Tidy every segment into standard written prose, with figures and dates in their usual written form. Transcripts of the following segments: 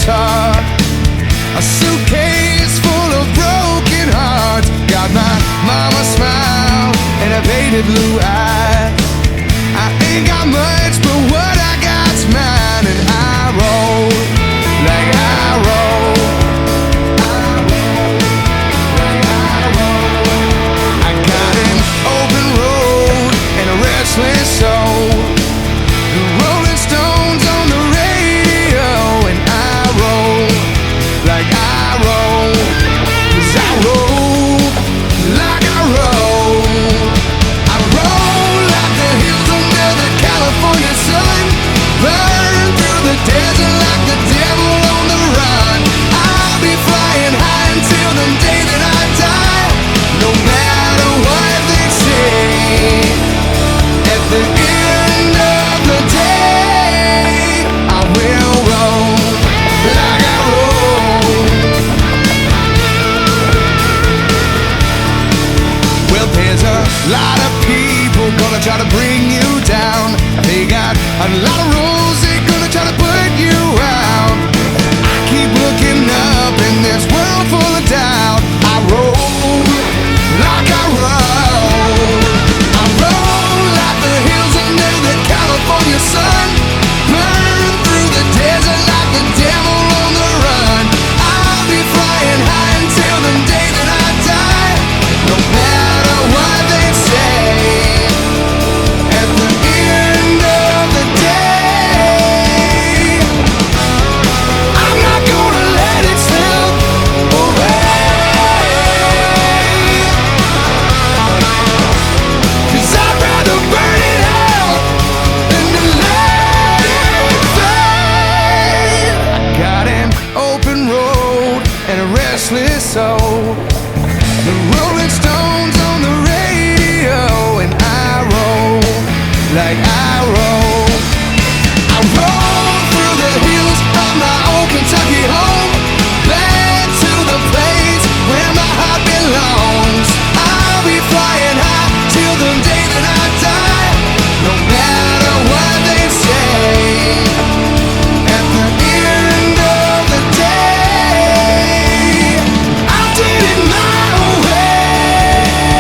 guitar, a suitcase full of broken hearts. Got my mama's smile and a faded blue eye. I ain't got much, but what I got's mine, and I roll like I roll. I got an open road and a restless soul. The Rolling Stones on the radio, and I roll like I roll. 'Cause I roll like I roll. I roll like the hills under the California sun, burn through the desert like the devil on the run. I'll be flying high until the day that I die, no matter what they say. At the end of the day, I will roll like I roll. Well, there's a lot of people gonna try to bring you down. They got a lot of rules, they're gonna try to put you out. I keep looking up in this world full of doubt. I roll like I roll. I roll like the hills under the California sun, burn through the desert like the devil on the run. I'll be flying high until the day that I die, no matter what they say. At the end of the day, I'm not gonna let it slip away. 'Cause I'd rather burn it out than to let it fade. I got an open road and a restless soul. The Rolling Stones on the radio, and I roll like I roll. I roll through the hills of my old Kentucky home, back to the place where my heart belongs. I'll be flying high till the day that I die, no matter what they say. At the end of the day, I did it my way.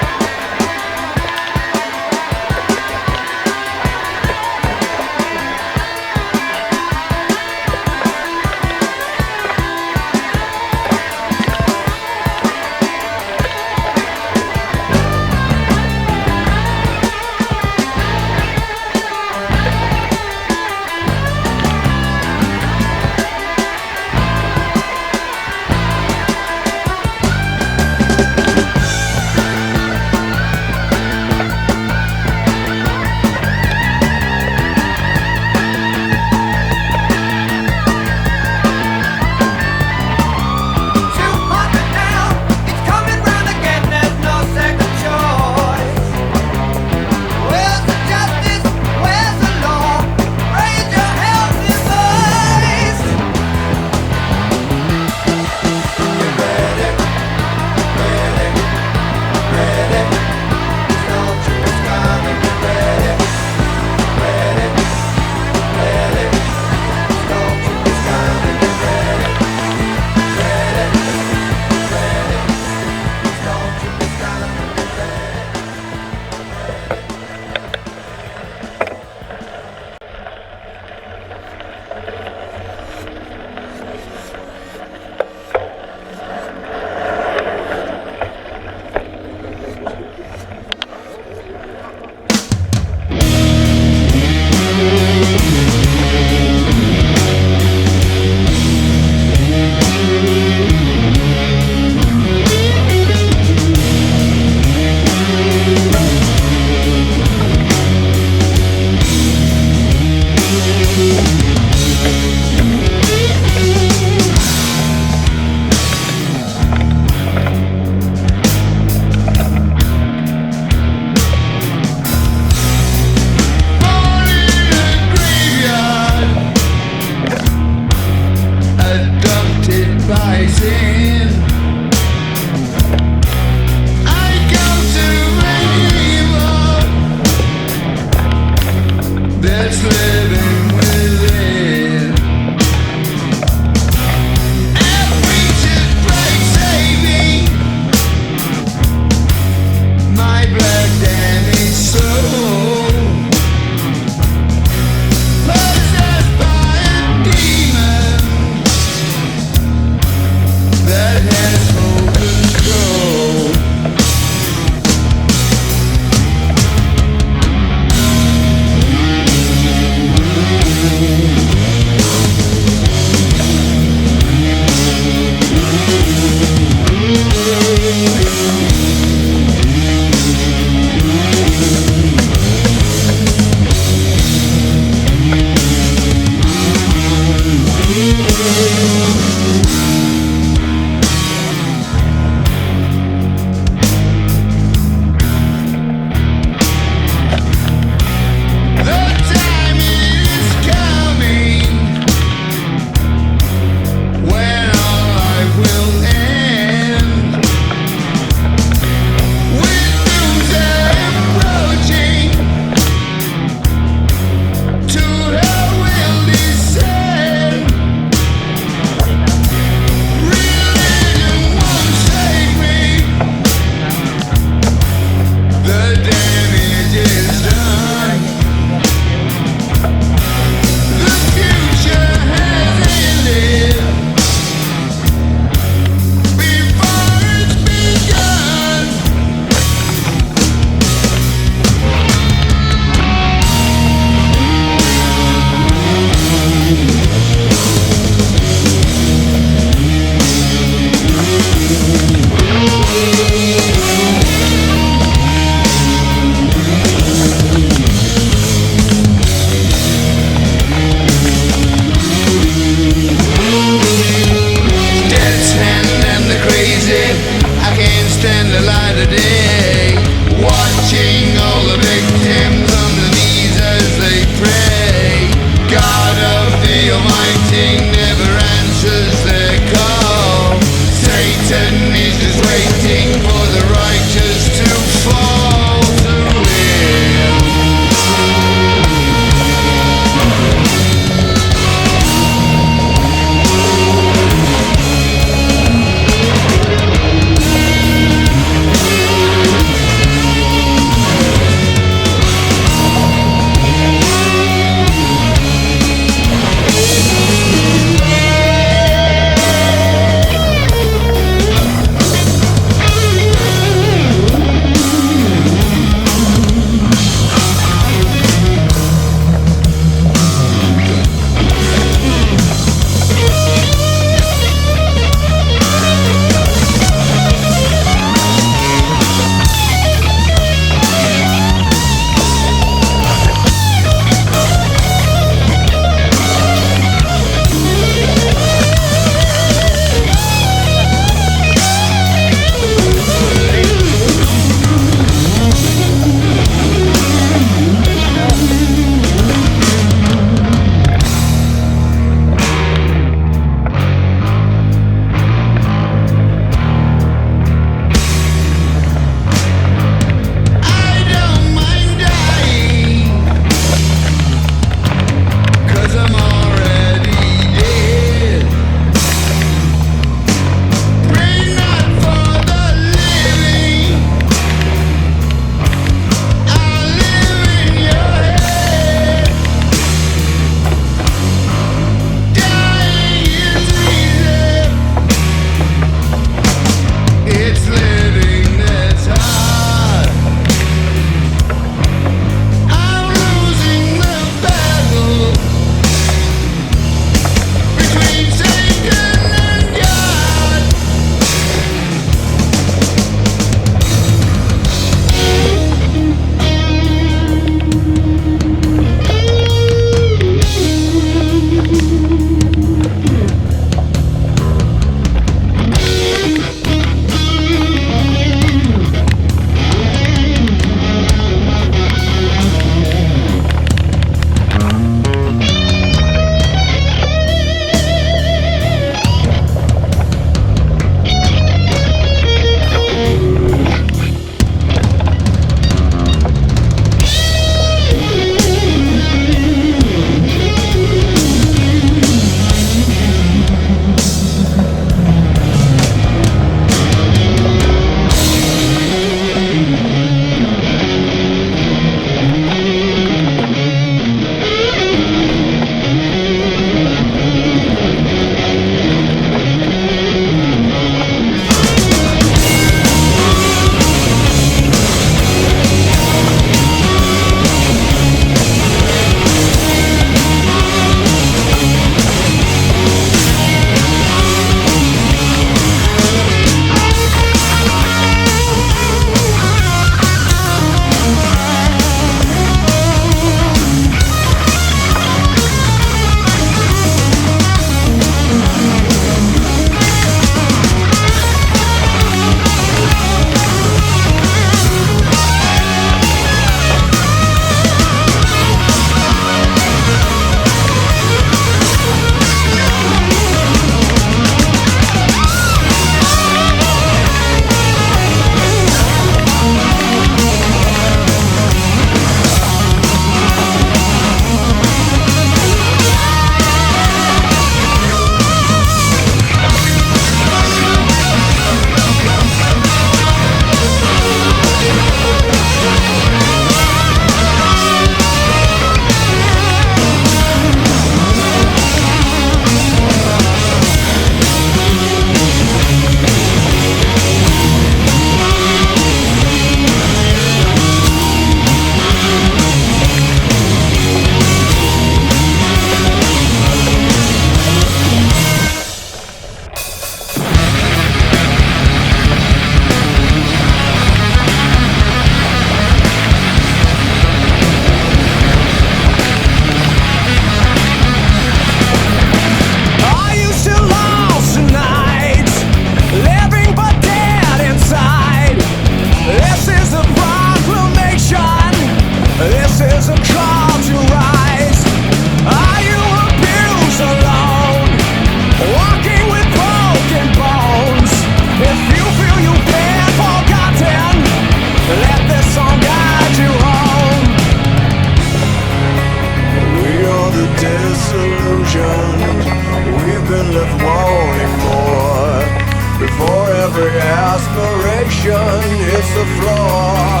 the floor.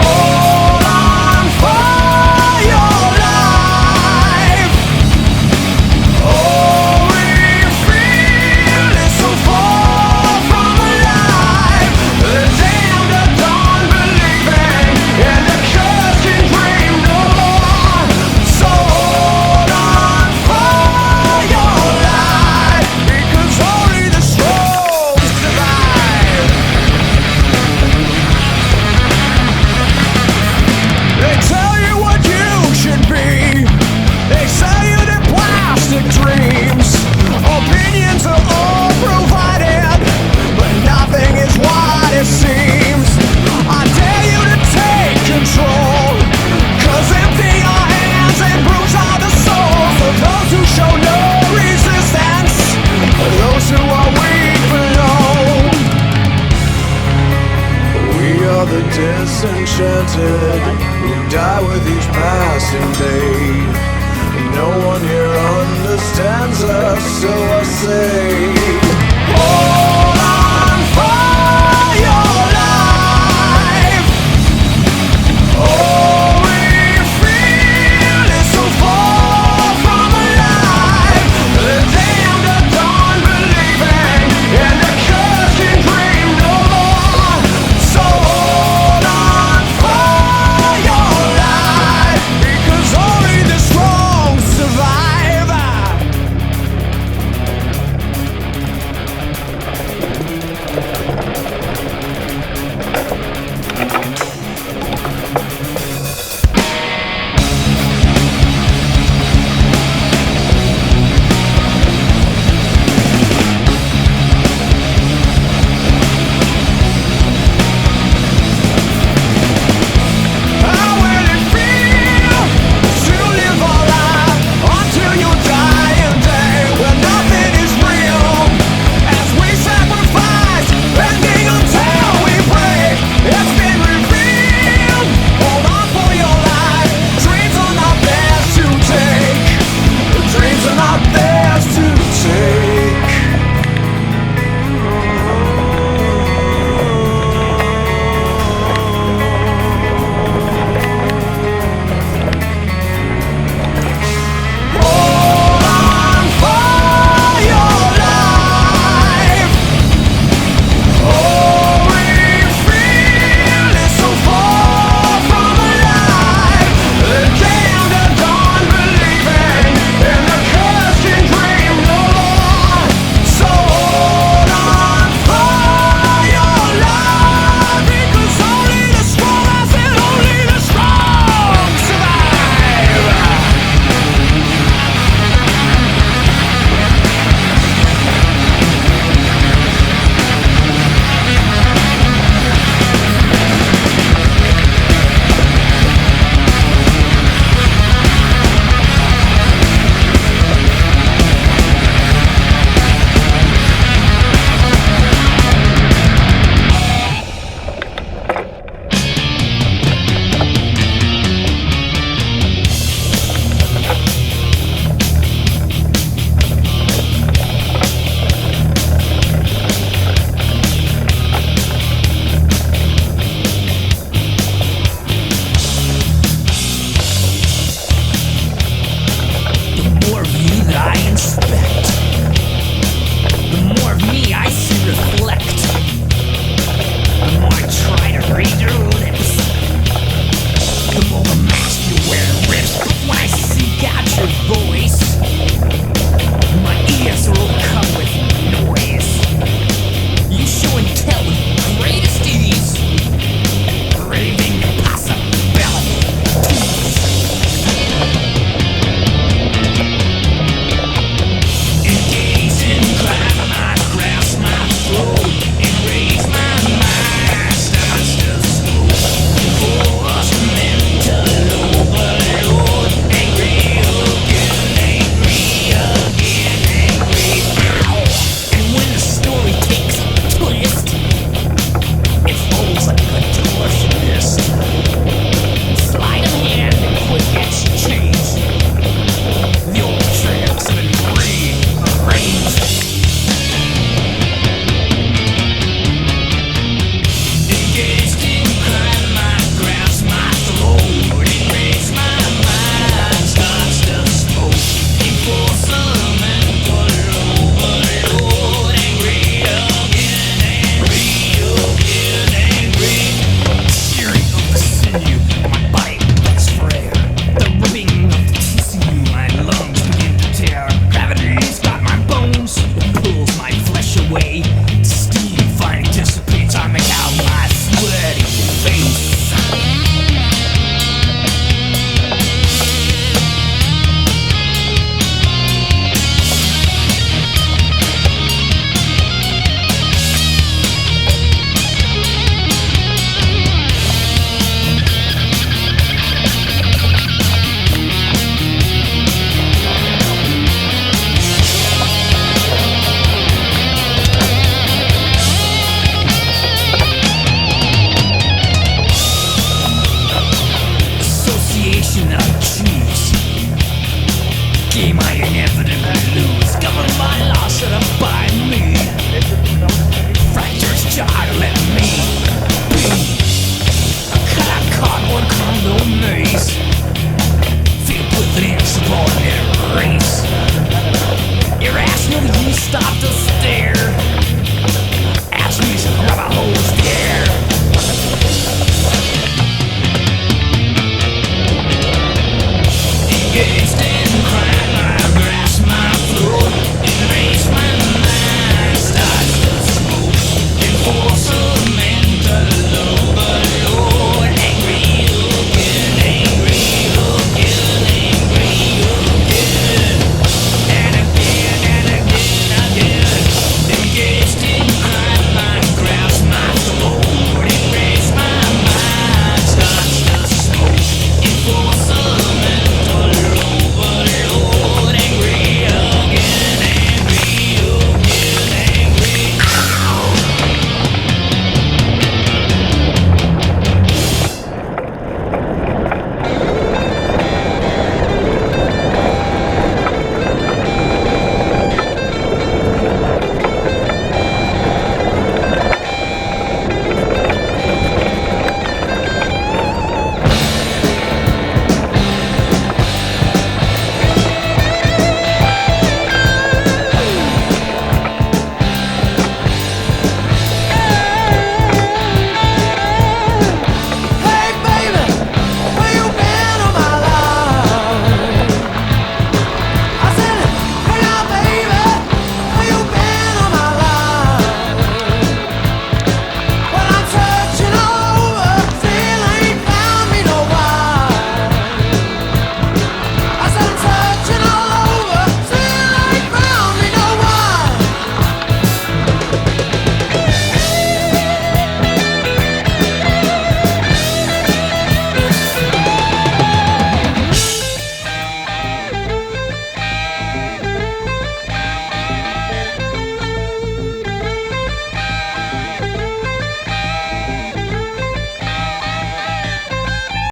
Hold on for your life. Oh, we feel it so far from alive. The damned are done believing, and the cursed can dream no more. So hold on for your life, because only the strong survive. They tell you what you should be. They sell you their plastic dreams. Opinions are all provided, but nothing is what it seems. I dare you to take control, 'cause empty your hands and bruise all the souls of those who show no resistance, those who are weak below. We are the disenchanted who die with each passing day. No one here understands us, so I say